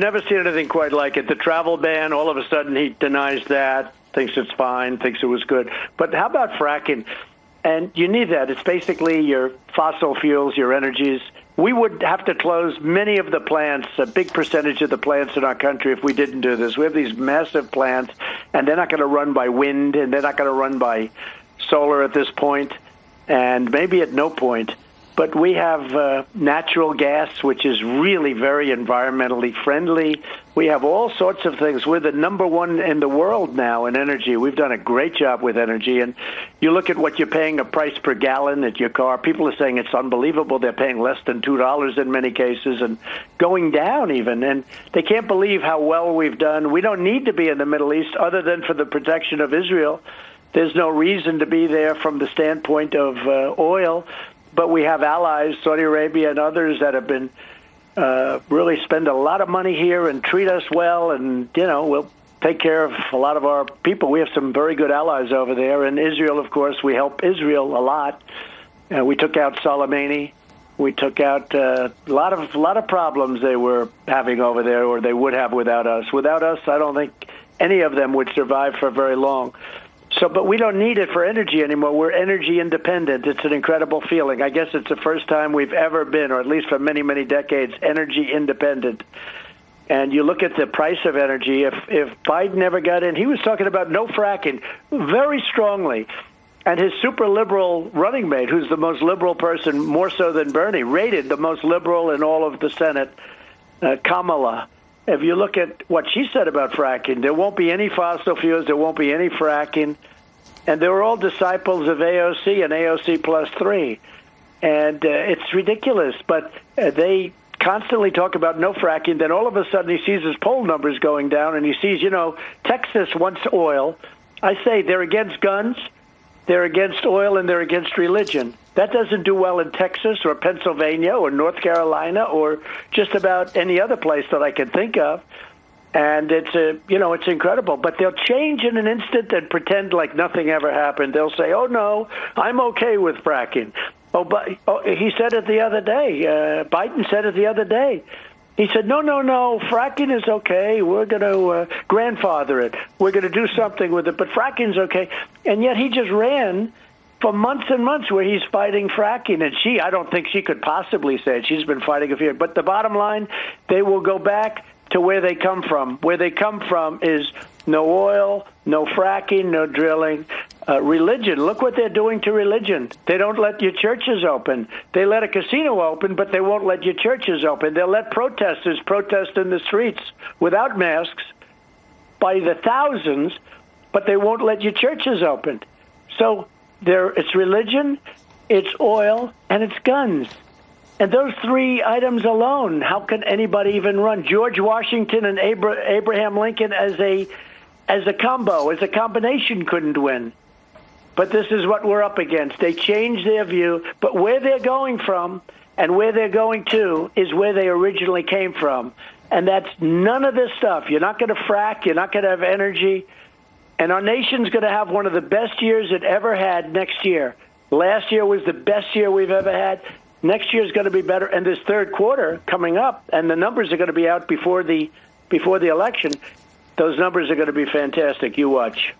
Never seen anything quite like it. The travel ban, all of a sudden he denies that, thinks it's fine, thinks it was good. But how about fracking? And you need that. It's basically your fossil fuels, your energies. We would have to close many of the plants, a big percentage of the plants in our country if we didn't do this. We have these massive plants, and they're not going to run by wind, and they're not going to run by solar at this point, and maybe at no point. But we have natural gas, which is really very environmentally friendly. We have all sorts of things. We're the number one in the world now in energy. We've done a great job with energy. And you look at what you're paying a price per gallon at your car. People are saying it's unbelievable. They're paying less than $2 in many cases and going down even. And they can't believe how well we've done. We don't need to be in the Middle East other than for the protection of Israel. There's no reason to be there from the standpoint of oil. But we have allies, Saudi Arabia and others, that have been really spend a lot of money here and treat us well, and we'll take care of a lot of our people. We have some very good allies over there. And Israel, of course, we help Israel a lot. We took out Soleimani. We took out a lot of problems they were having over there, or they would have without us. Without us, I don't think any of them would survive for very long. But we don't need it for energy anymore. We're energy independent. It's an incredible feeling. I guess it's the first time we've ever been, or at least for many, many decades, energy independent. And you look at the price of energy. If Biden ever got in, he was talking about no fracking very strongly. And his super liberal running mate, who's the most liberal person, more so than Bernie, rated the most liberal in all of the Senate, Kamala. If you look at what she said about fracking, there won't be any fossil fuels, there won't be any fracking. And they were all disciples of AOC and AOC plus 3. And it's ridiculous, but they constantly talk about no fracking. Then all of a sudden he sees his poll numbers going down, and he sees, Texas wants oil. I say they're against guns, they're against oil, and they're against religion. That doesn't do well in Texas or Pennsylvania or North Carolina or just about any other place that I can think of. And it's incredible. But they'll change in an instant and pretend like nothing ever happened. They'll say, "Oh no, I'm okay with fracking." He said it the other day. Biden said it the other day. He said, no, fracking is okay. We're going to grandfather it. We're going to do something with it, but fracking's okay. And yet he just ran for months and months where he's fighting fracking. And I don't think she could possibly say it. She's been fighting it for years. But the bottom line, they will go back to where they come from. Where they come from is no oil, no fracking, no drilling. Religion, look what they're doing to religion. They don't let your churches open. They let a casino open, but they won't let your churches open. They'll let protesters protest in the streets without masks by the thousands, but they won't let your churches open. So it's religion, it's oil, and it's guns. And those three items alone, how can anybody even run? George Washington and Abraham Lincoln as a combo, as a combination, couldn't win. But this is what we're up against. They changed their view, but where they're going from and where they're going to is where they originally came from. And that's none of this stuff. You're not going to frack. You're not going to have energy. And our nation's going to have one of the best years it ever had next year. Last year was the best year we've ever had. Next year is going to be better. And this third quarter coming up, and the numbers are going to be out before the election, those numbers are going to be fantastic. You watch.